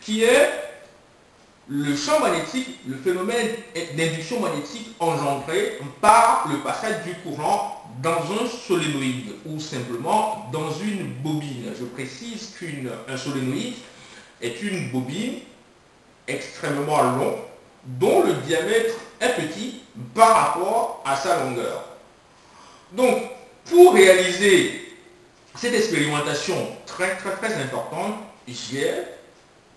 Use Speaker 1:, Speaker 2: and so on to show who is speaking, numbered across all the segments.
Speaker 1: qui est le champ magnétique, le phénomène d'induction magnétique engendré par le passage du courant dans un solénoïde ou simplement dans une bobine. Je précise qu'un solénoïde est une bobine extrêmement longue dont le diamètre est petit par rapport à sa longueur. Donc, pour réaliser cette expérimentation très importante, j'ai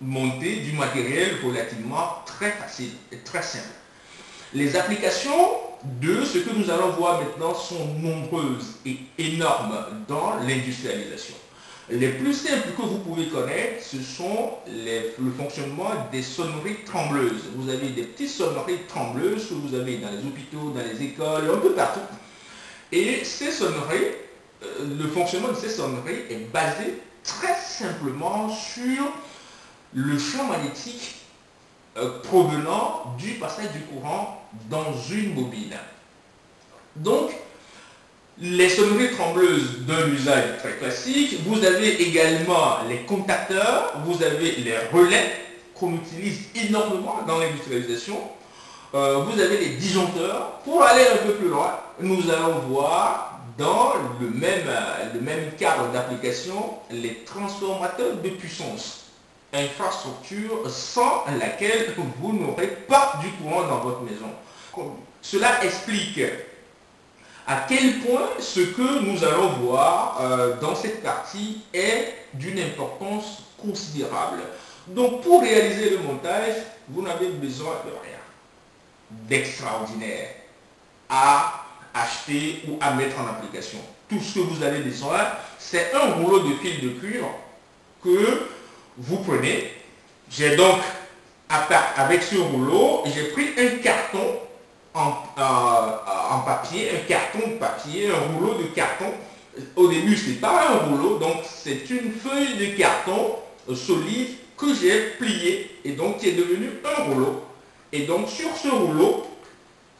Speaker 1: monté du matériel relativement très facile et très simple. Les applications de ce que nous allons voir maintenant sont nombreuses et énormes dans l'industrialisation. Les plus simples que vous pouvez connaître, ce sont le fonctionnement des sonneries trembleuses. Vous avez des petites sonneries trembleuses que vous avez dans les hôpitaux, dans les écoles, un peu partout. Et ces sonneries, le fonctionnement de ces sonneries est basé très simplement sur le champ magnétique provenant du passage du courant dans une bobine. Donc, les sonneries trembleuses d'un usage très classique, vous avez également les contacteurs, vous avez les relais qu'on utilise énormément dans l'industrialisation, vous avez les disjoncteurs. Pour aller un peu plus loin, nous allons voir dans le même cadre d'application les transformateurs de puissance, infrastructure sans laquelle vous n'aurez pas du courant dans votre maison. Cela explique à quel point ce que nous allons voir dans cette partie est d'une importance considérable. Donc pour réaliser le montage, vous n'avez besoin de rien d'extraordinaire à acheter ou à mettre en application. Tout ce que vous avez besoin, c'est un rouleau de fil de cuivre que vous prenez. J'ai donc, avec ce rouleau, j'ai pris un carton en papier, un carton de papier, un rouleau de carton. Au début, ce n'est pas un rouleau, donc c'est une feuille de carton solide que j'ai plié et donc qui est devenu un rouleau. Et donc sur ce rouleau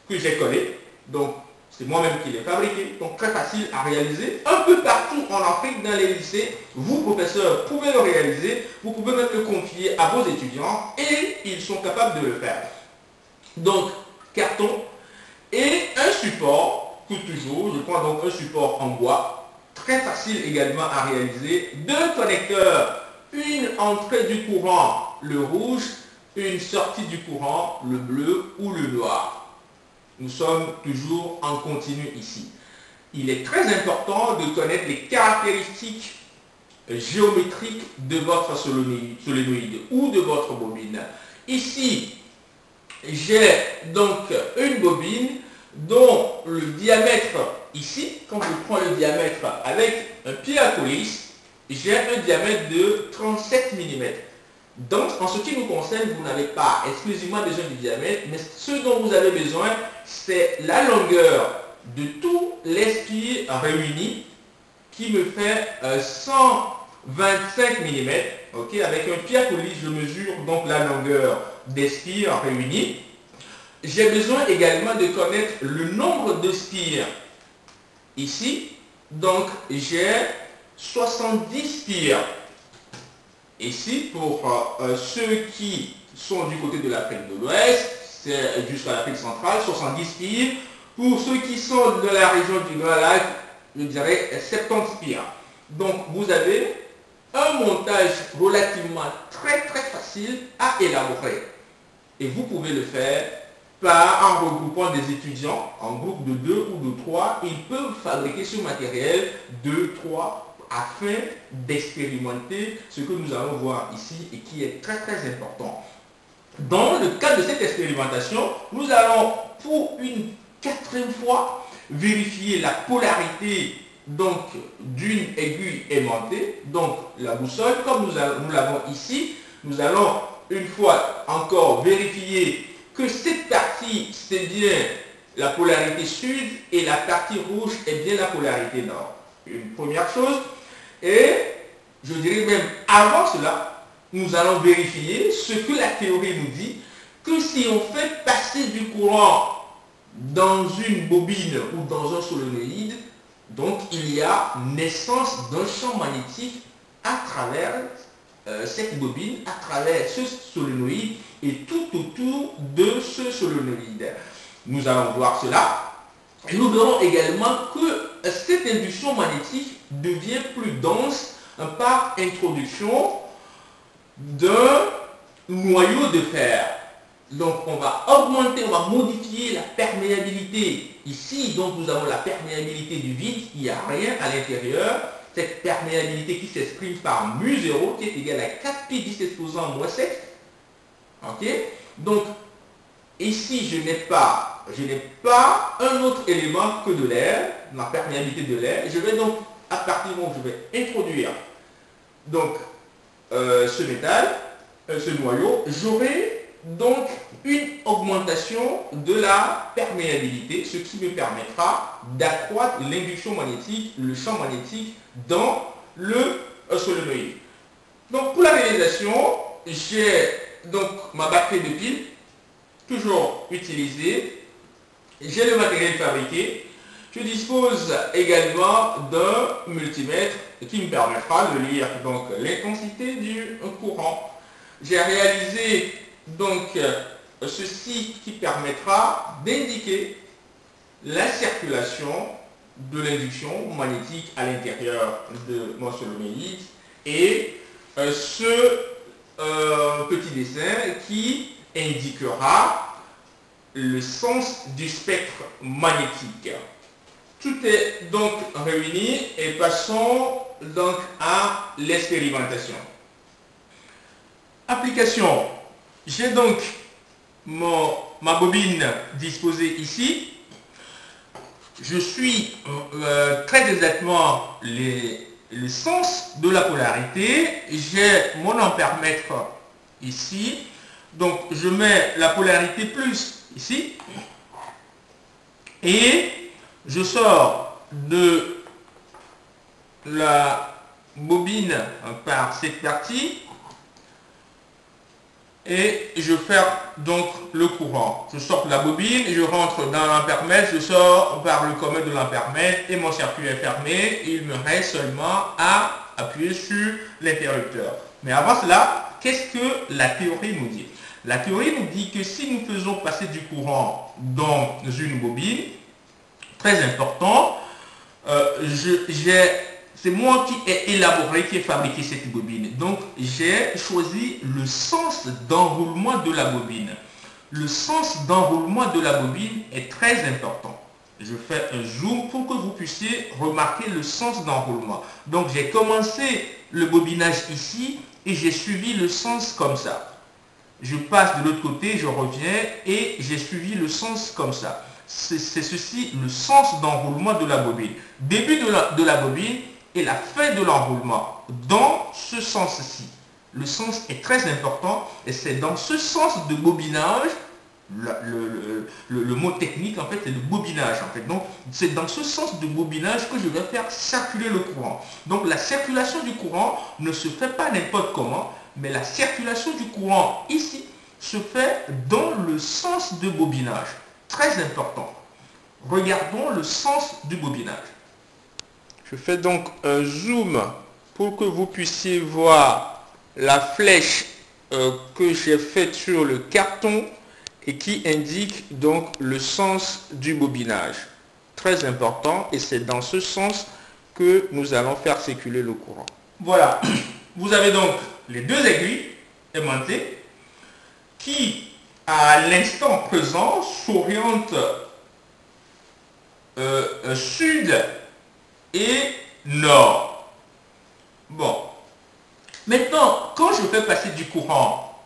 Speaker 1: que j'ai collé, donc c'est moi-même qui l'ai fabriqué, donc très facile à réaliser, un peu partout en Afrique, dans les lycées, vous professeurs pouvez le réaliser, vous pouvez même le confier à vos étudiants et ils sont capables de le faire. Donc carton et un support, tout toujours, je prends donc un support en bois, très facile également à réaliser, deux connecteurs, une entrée du courant, le rouge, une sortie du courant, le bleu ou le noir. Nous sommes toujours en continu ici. Il est très important de connaître les caractéristiques géométriques de votre solénoïde ou de votre bobine. Ici, j'ai donc une bobine dont le diamètre, ici, quand je prends le diamètre avec un pied à coulisse, j'ai un diamètre de 37 mm. Donc, en ce qui nous concerne, vous n'avez pas exclusivement besoin du diamètre, mais ce dont vous avez besoin, c'est la longueur de tous les spires réunis, qui me fait 125 mm. Okay, avec un pied à coulisse, je mesure donc la longueur des spires réunis. J'ai besoin également de connaître le nombre de spires. Ici, donc j'ai 70 spires. Ici, pour ceux qui sont du côté de l'Afrique de l'Ouest, c'est jusqu'à l'Afrique centrale, 70 spires. Pour ceux qui sont de la région du Grand Lac, je dirais 70 spires. Donc, vous avez un montage relativement très facile à élaborer. Et vous pouvez le faire en regroupant des étudiants en groupe de 2 ou de 3. Ils peuvent fabriquer ce matériel 2, 3 afin d'expérimenter ce que nous allons voir ici et qui est très important. Dans le cadre de cette expérimentation, nous allons pour une 4e fois vérifier la polarité donc d'une aiguille aimantée, donc la boussole, comme nous l'avons ici. Nous allons une fois encore vérifier que cette partie c'est bien la polarité sud et la partie rouge est bien la polarité nord. Une première chose. Et je dirais même avant cela, nous allons vérifier ce que la théorie nous dit, que si on fait passer du courant dans une bobine ou dans un solénoïde, donc il y a naissance d'un champ magnétique à travers cette bobine à travers ce solénoïde et tout autour de ce solénoïde. Nous allons voir cela. Et nous verrons également que cette induction magnétique devient plus dense par introduction d'un noyau de fer. Donc on va augmenter, on va modifier la perméabilité. Ici, donc nous avons la perméabilité du vide, il n'y a rien à l'intérieur. Cette perméabilité qui s'exprime par mu0 qui est égal à 4 pi 17 posant moins 7. Ok? Donc ici je n'ai pas un autre élément que de l'air, la perméabilité de l'air. Je vais donc, à partir du moment où je vais introduire donc ce métal, ce noyau, j'aurai donc une augmentation de la perméabilité, ce qui me permettra d'accroître l'induction magnétique, le champ magnétique dans le solénoïde. Donc pour la réalisation, j'ai donc ma batterie de piles, toujours utilisée. J'ai le matériel fabriqué. Je dispose également d'un multimètre qui me permettra de lire donc l'intensité du courant. J'ai réalisé donc ceci qui permettra d'indiquer la circulation de l'induction magnétique à l'intérieur de mon solénoïde et ce petit dessin qui indiquera le sens du spectre magnétique. Tout est donc réuni et passons donc à l'expérimentation. Application. J'ai donc ma bobine disposée ici. Je suis très exactement le sens de la polarité. J'ai mon ampèremètre ici. Donc je mets la polarité plus ici. Et je sors de la bobine par cette partie. Et je ferme donc le courant. Je sors de la bobine, je rentre dans l'ampèremètre, je sors par le commode de l'ampèremètre et mon circuit est fermé. Il me reste seulement à appuyer sur l'interrupteur. Mais avant cela, qu'est-ce que la théorie nous dit? La théorie nous dit que si nous faisons passer du courant dans une bobine, très important, c'est moi qui ai élaboré, qui ai fabriqué cette bobine. Donc, j'ai choisi le sens d'enroulement de la bobine. Le sens d'enroulement de la bobine est très important. Je fais un zoom pour que vous puissiez remarquer le sens d'enroulement. Donc, j'ai commencé le bobinage ici et j'ai suivi le sens comme ça. Je passe de l'autre côté, je reviens et j'ai suivi le sens comme ça. C'est ceci le sens d'enroulement de la bobine. Début de la bobine et la fin de l'enroulement dans ce sens-ci. Le sens est très important et c'est dans ce sens de bobinage, le mot technique en fait c'est le bobinage en fait. Donc c'est dans ce sens de bobinage que je vais faire circuler le courant. Donc la circulation du courant ne se fait pas n'importe comment, mais la circulation du courant ici se fait dans le sens de bobinage. Très important. Regardons le sens du bobinage. Je fais donc un zoom pour que vous puissiez voir la flèche que j'ai faite sur le carton et qui indique donc le sens du bobinage. Très important et c'est dans ce sens que nous allons faire circuler le courant. Voilà. Vous avez donc les deux aiguilles aimantées qui à l'instant présent s'orientent sud et nord. Bon. Maintenant, quand je fais passer du courant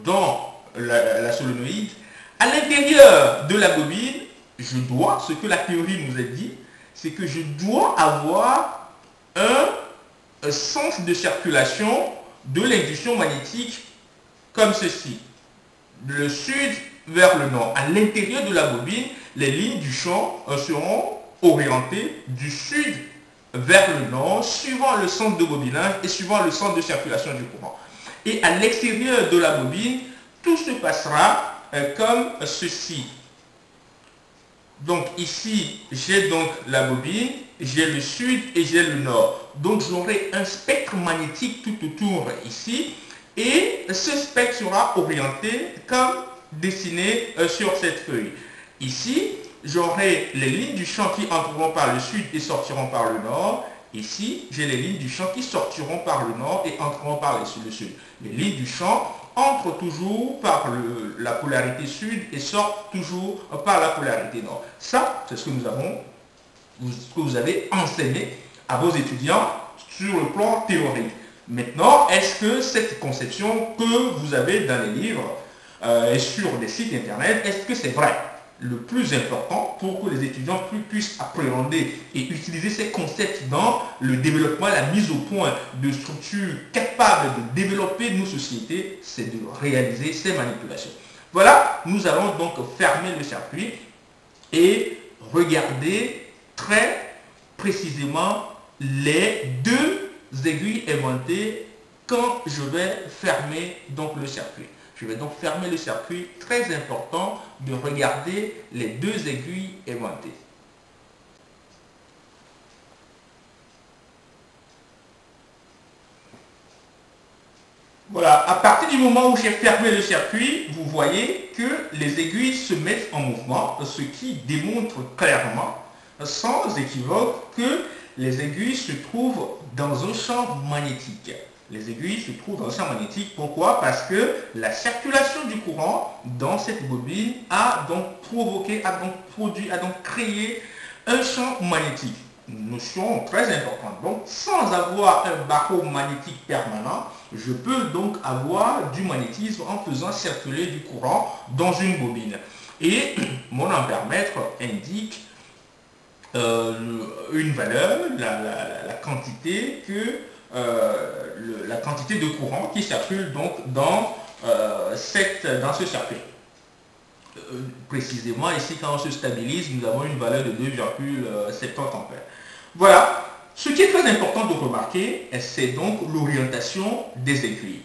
Speaker 1: dans la solénoïde, à l'intérieur de la bobine, je dois, ce que la théorie nous a dit, c'est que je dois avoir un sens de circulation de l'induction magnétique comme ceci. Le sud vers le nord. À l'intérieur de la bobine, les lignes du champ seront orientées du sud vers le nord, suivant le sens de bobinage et suivant le sens de circulation du courant. Et à l'extérieur de la bobine, tout se passera comme ceci. Donc ici, j'ai donc la bobine j'ai le sud et j'ai le nord. Donc j'aurai un spectre magnétique tout autour ici et ce spectre sera orienté comme dessiné sur cette feuille. Ici, j'aurai les lignes du champ qui entreront par le sud et sortiront par le nord. Ici, j'ai les lignes du champ qui sortiront par le nord et entreront par le sud. Les lignes du champ entrent toujours par la polarité sud et sortent toujours par la polarité nord. Ça, c'est ce que vous avez enseigné à vos étudiants sur le plan théorique. Maintenant, est-ce que cette conception que vous avez dans les livres et sur des sites internet, est-ce que c'est vrai? Le plus important pour que les étudiants puissent appréhender et utiliser ces concepts dans le développement, la mise au point de structures capables de développer nos sociétés, c'est de réaliser ces manipulations. Voilà, nous allons donc fermer le circuit et regarder très précisément les deux aiguilles aimantées quand je vais fermer donc le circuit. Je vais donc fermer le circuit, très important de regarder les deux aiguilles aimantées. Voilà, à partir du moment où j'ai fermé le circuit, vous voyez que les aiguilles se mettent en mouvement, ce qui démontre clairement, sans équivoque, que les aiguilles se trouvent dans un champ magnétique. Les aiguilles se trouvent dans un champ magnétique. Pourquoi? Parce que la circulation du courant dans cette bobine a donc provoqué, a donc produit, a donc créé un champ magnétique. Une notion très importante. Donc, sans avoir un barreau magnétique permanent, je peux donc avoir du magnétisme en faisant circuler du courant dans une bobine. Et mon ampèremètre indique une valeur, la quantité la quantité de courant qui circule donc dans ce circuit. Précisément ici, quand on se stabilise, nous avons une valeur de 2,70 ampères. Voilà. Ce qui est très important de remarquer, c'est donc l'orientation des aiguilles.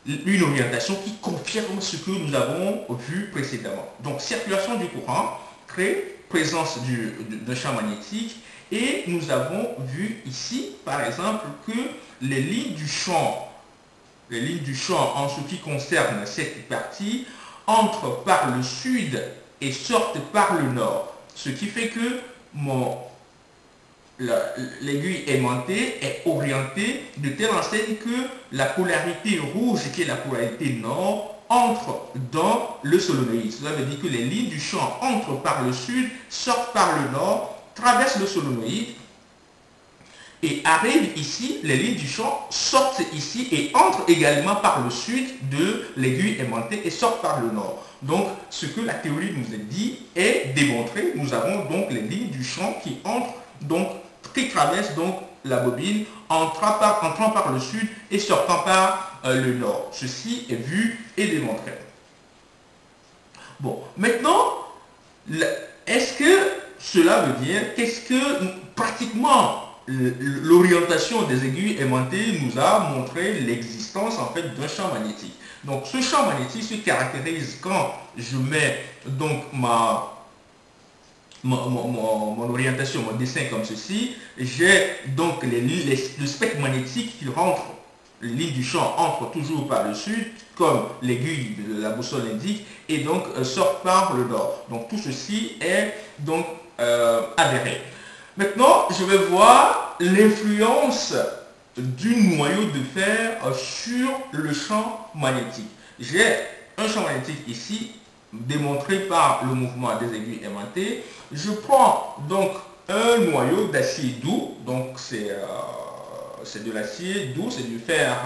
Speaker 1: Une orientation qui confirme ce que nous avons vu précédemment. Donc, circulation du courant crée présence d'un champ magnétique. Et nous avons vu ici, par exemple, que les lignes du champ en ce qui concerne cette partie, entrent par le sud et sortent par le nord. Ce qui fait que l'aiguille aimantée est orientée de telle enseigne que la polarité rouge, qui est la polarité nord, entre dans le solénoïde. Cela veut dire que les lignes du champ entrent par le sud, sortent par le nord, traversent le solénoïde et arrivent ici, les lignes du champ sortent ici et entrent également par le sud de l'aiguille aimantée et sortent par le nord. Donc, ce que la théorie nous a dit est démontré. Nous avons donc les lignes du champ qui entrent, donc, qui traversent donc la bobine, entrant par le sud et sortant par le nord. Ceci est vu et démontré. Bon, maintenant, est-ce que cela veut dire qu'est-ce que pratiquement l'orientation des aiguilles aimantées nous a montré l'existence en fait d'un champ magnétique. Donc ce champ magnétique se caractérise quand je mets donc mon orientation, mon dessin comme ceci. J'ai donc le spectre magnétique qui rentre, les lignes du champ entrent toujours par le sud, comme l'aiguille de la boussole indique, et donc sort par le nord. Donc tout ceci est donc avéré. Maintenant, je vais voir l'influence du noyau de fer sur le champ magnétique. J'ai un champ magnétique ici, démontré par le mouvement des aiguilles aimantées. Je prends donc un noyau d'acier doux, donc c'est de l'acier doux, c'est du fer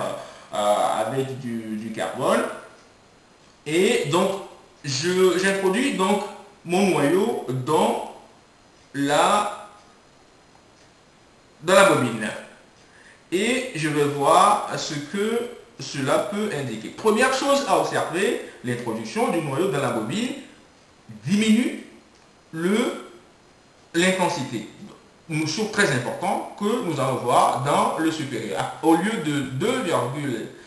Speaker 1: avec du carbone. Et donc, j'introduis donc mon noyau dans la bobine. Et je vais voir ce que cela peut indiquer. Première chose à observer, l'introduction du noyau dans la bobine diminue l'intensité. Une chose très importante que nous allons voir dans le supérieur. Au lieu de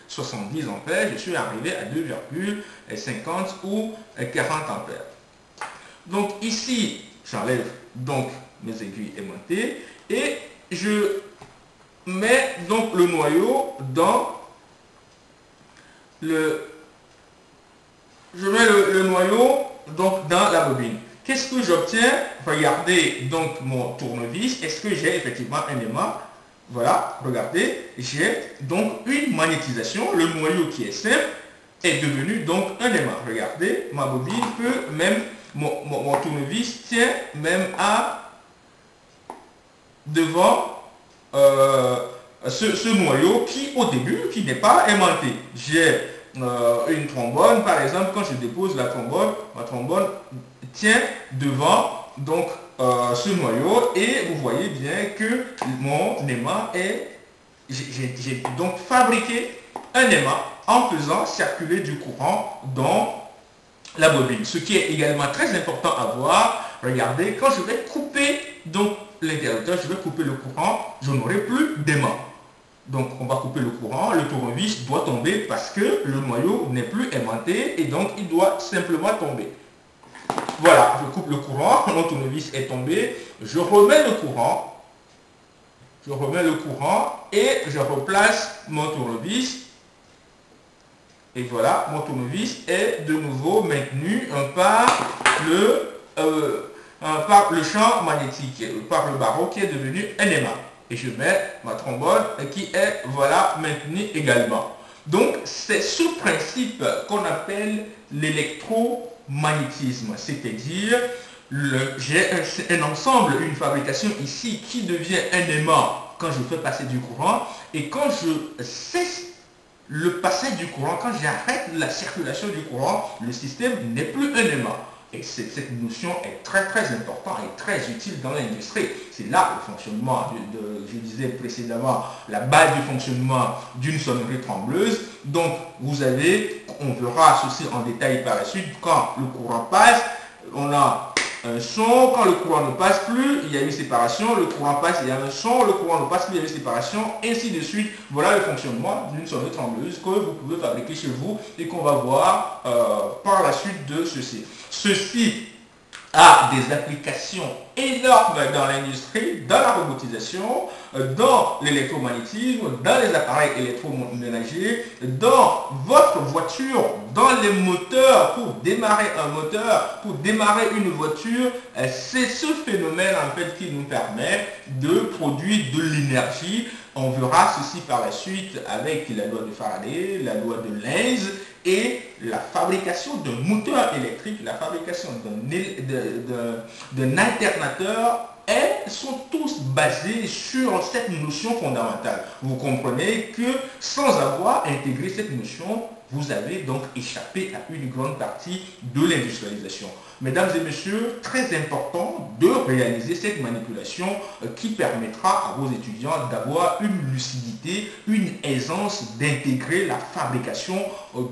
Speaker 1: 2,70 ampères, je suis arrivé à 2,50 ou 40 ampères. Donc ici, j'enlève donc mes aiguilles aimantées et je mets donc le noyau dans le noyau donc dans la bobine. Qu'est-ce que j'obtiens? Regardez donc mon tournevis. Est-ce que j'ai effectivement un aimant? Voilà, regardez, j'ai donc une magnétisation. Le noyau qui est simple est devenu donc un aimant. Regardez, ma bobine peut même, mon tournevis tient même à devant ce noyau qui au début qui n'est pas aimanté. J'ai une trombone par exemple, quand je dépose la trombone, ma trombone tient devant donc ce noyau et vous voyez bien que mon aimant est, j'ai donc fabriqué un aimant en faisant circuler du courant dans la bobine. Ce qui est également très important à voir, regardez, quand je vais couper donc l'interrupteur, je vais couper le courant, je n'aurai plus d'aimant. Donc on va couper le courant, le tournevis doit tomber parce que le noyau n'est plus aimanté et donc il doit simplement tomber. Voilà, je coupe le courant, mon tournevis est tombé, je remets le courant et je replace mon tournevis. Et voilà, mon tournevis est de nouveau maintenu par le champ magnétique, par le barreau qui est devenu un aimant. Et je mets ma trombone qui est voilà maintenue également. Donc c'est ce principe qu'on appelle l'électromagnétisme, c'est-à-dire j'ai un ensemble, une fabrication ici qui devient un aimant quand je fais passer du courant et quand je cesse le passage du courant, quand j'arrête la circulation du courant, le système n'est plus un aimant. Et cette notion est très importante et très utile dans l'industrie. C'est là le fonctionnement, je disais précédemment, la base du fonctionnement d'une sonnerie trembleuse. Donc vous avez, on verra ceci en détail par la suite, quand le courant passe, on a un son, quand le courant ne passe plus, il y a une séparation, le courant passe, il y a un son, le courant ne passe plus, il y a une séparation, ainsi de suite. Voilà le fonctionnement d'une sonnerie trembleuse que vous pouvez fabriquer chez vous et qu'on va voir par la suite de ceci. Ceci a des applications énormes dans l'industrie, dans la robotisation, dans l'électromagnétisme, dans les appareils électroménagers, dans votre voiture, dans les moteurs, pour démarrer un moteur, pour démarrer une voiture. C'est ce phénomène en fait qui nous permet de produire de l'énergie. On verra ceci par la suite avec la loi de Faraday, la loi de Lenz et la fabrication d'un moteur électrique, la fabrication d'un alternateur, elles sont tous basées sur cette notion fondamentale. Vous comprenez que sans avoir intégré cette notion, vous avez donc échappé à une grande partie de l'industrialisation. Mesdames et messieurs, très important de réaliser cette manipulation qui permettra à vos étudiants d'avoir une lucidité, une aisance d'intégrer la fabrication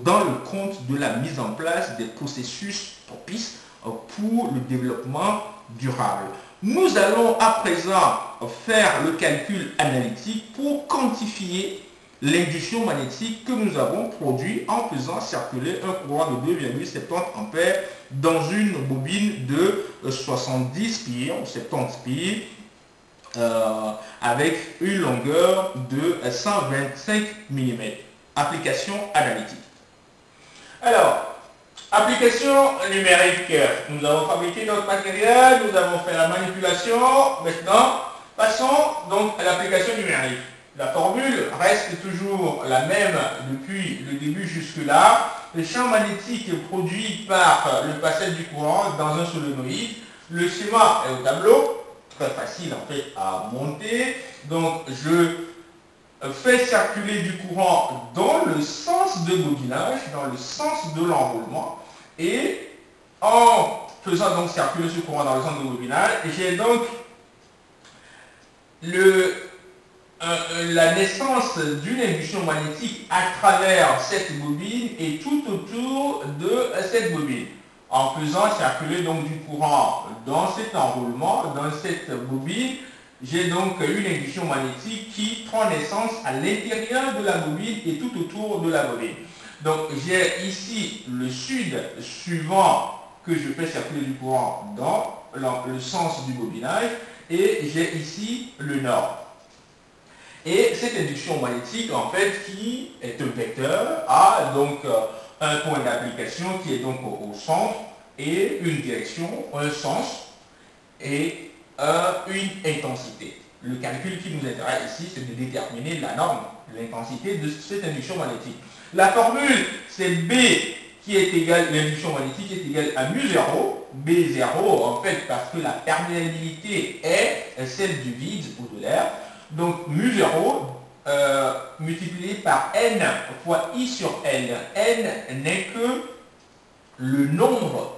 Speaker 1: dans le compte de la mise en place des processus propices pour le développement durable. Nous allons à présent faire le calcul analytique pour quantifier l'induction magnétique que nous avons produit en faisant circuler un courant de 2,70 ampères dans une bobine de 70 pieds ou 70 pieds avec une longueur de 125 mm. Application analytique. Alors, application numérique. Nous avons fabriqué notre matériel, nous avons fait la manipulation. Maintenant, passons donc à l'application numérique. La formule reste toujours la même depuis le début jusque-là. Le champ magnétique est produit par le passage du courant dans un solénoïde. Le schéma est au tableau, très facile en fait à monter. Donc je fais circuler du courant dans le sens de bobinage, dans le sens de l'enroulement. Et en faisant donc circuler ce courant dans le sens de bobinage, j'ai donc la naissance d'une induction magnétique à travers cette bobine et tout autour de cette bobine. En faisant circuler donc du courant dans cet enroulement, dans cette bobine, j'ai donc une induction magnétique qui prend naissance à l'intérieur de la bobine et tout autour de la bobine. Donc j'ai ici le sud suivant que je fais circuler du courant dans le sens du bobinage. et j'ai ici le nord. Et cette induction magnétique, en fait, qui est un vecteur, a donc un point d'application qui est donc au centre, et une direction, un sens, et une intensité. Le calcul qui nous intéresse ici, c'est de déterminer la norme, l'intensité de cette induction magnétique. La formule, c'est B qui est égal, l'induction magnétique est égale à mu0, B0 en fait parce que la perméabilité est celle du vide ou de l'air. Donc mu0 multiplié par n fois I sur N. N n'est que le nombre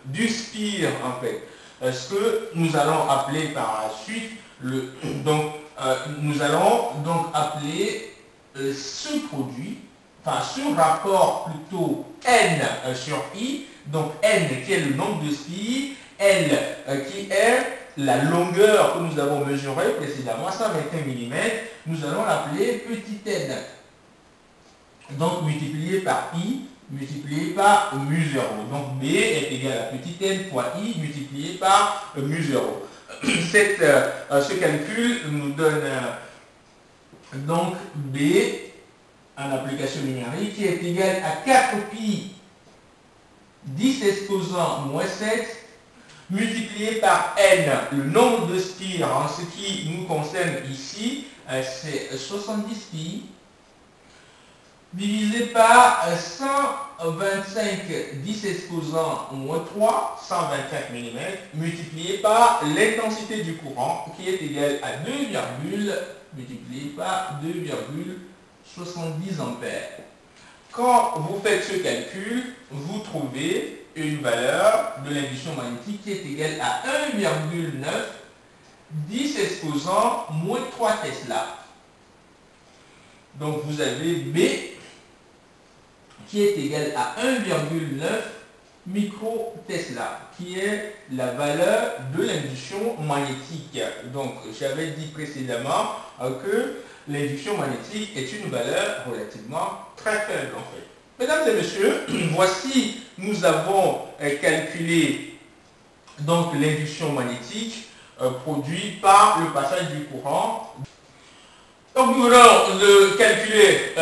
Speaker 1: du spire en fait. Ce que nous allons appeler par la suite, nous allons donc appeler ce produit, enfin ce rapport plutôt N sur I, donc N qui est le nombre de spires, L qui est la longueur que nous avons mesurée précédemment, 121 mm, nous allons l'appeler petit n. Donc multiplié par I, multiplié par mu0. Donc B est égal à petit n fois I multiplié par mu0. Ce calcul nous donne donc B en application numérique qui est égal à 4 pi 10 exposant moins 7 multiplié par n, le nombre de spires en ce qui nous concerne ici, c'est 70 pi divisé par 125 10 exposant moins 3, 125 mm, multiplié par l'intensité du courant qui est égale à 2, multiplié par 2,70 ampères. Quand vous faites ce calcul, vous trouvez une valeur de l'induction magnétique qui est égale à 1,9 10 exposant moins 3 Tesla. Donc vous avez B qui est égal à 1,9 micro-Tesla, qui est la valeur de l'induction magnétique. Donc j'avais dit précédemment que l'induction magnétique est une valeur relativement très faible en fait. Mesdames et messieurs, voici, nous avons calculé donc l'induction magnétique produite par le passage du courant. Donc nous allons calculer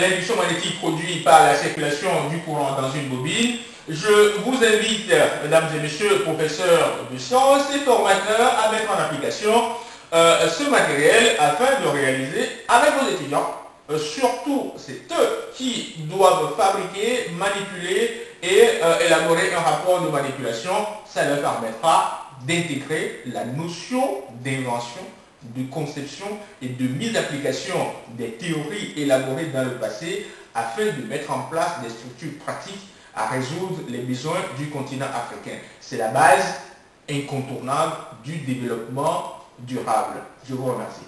Speaker 1: l'induction magnétique produite par la circulation du courant dans une bobine. Je vous invite, mesdames et messieurs, professeurs de sciences et formateurs, à mettre en application ce matériel afin de réaliser avec vos étudiants. Surtout, c'est eux qui doivent fabriquer, manipuler et élaborer un rapport de manipulation. Ça leur permettra d'intégrer la notion d'invention, de conception et de mise d'application des théories élaborées dans le passé afin de mettre en place des structures pratiques à résoudre les besoins du continent africain. C'est la base incontournable du développement durable. Je vous remercie.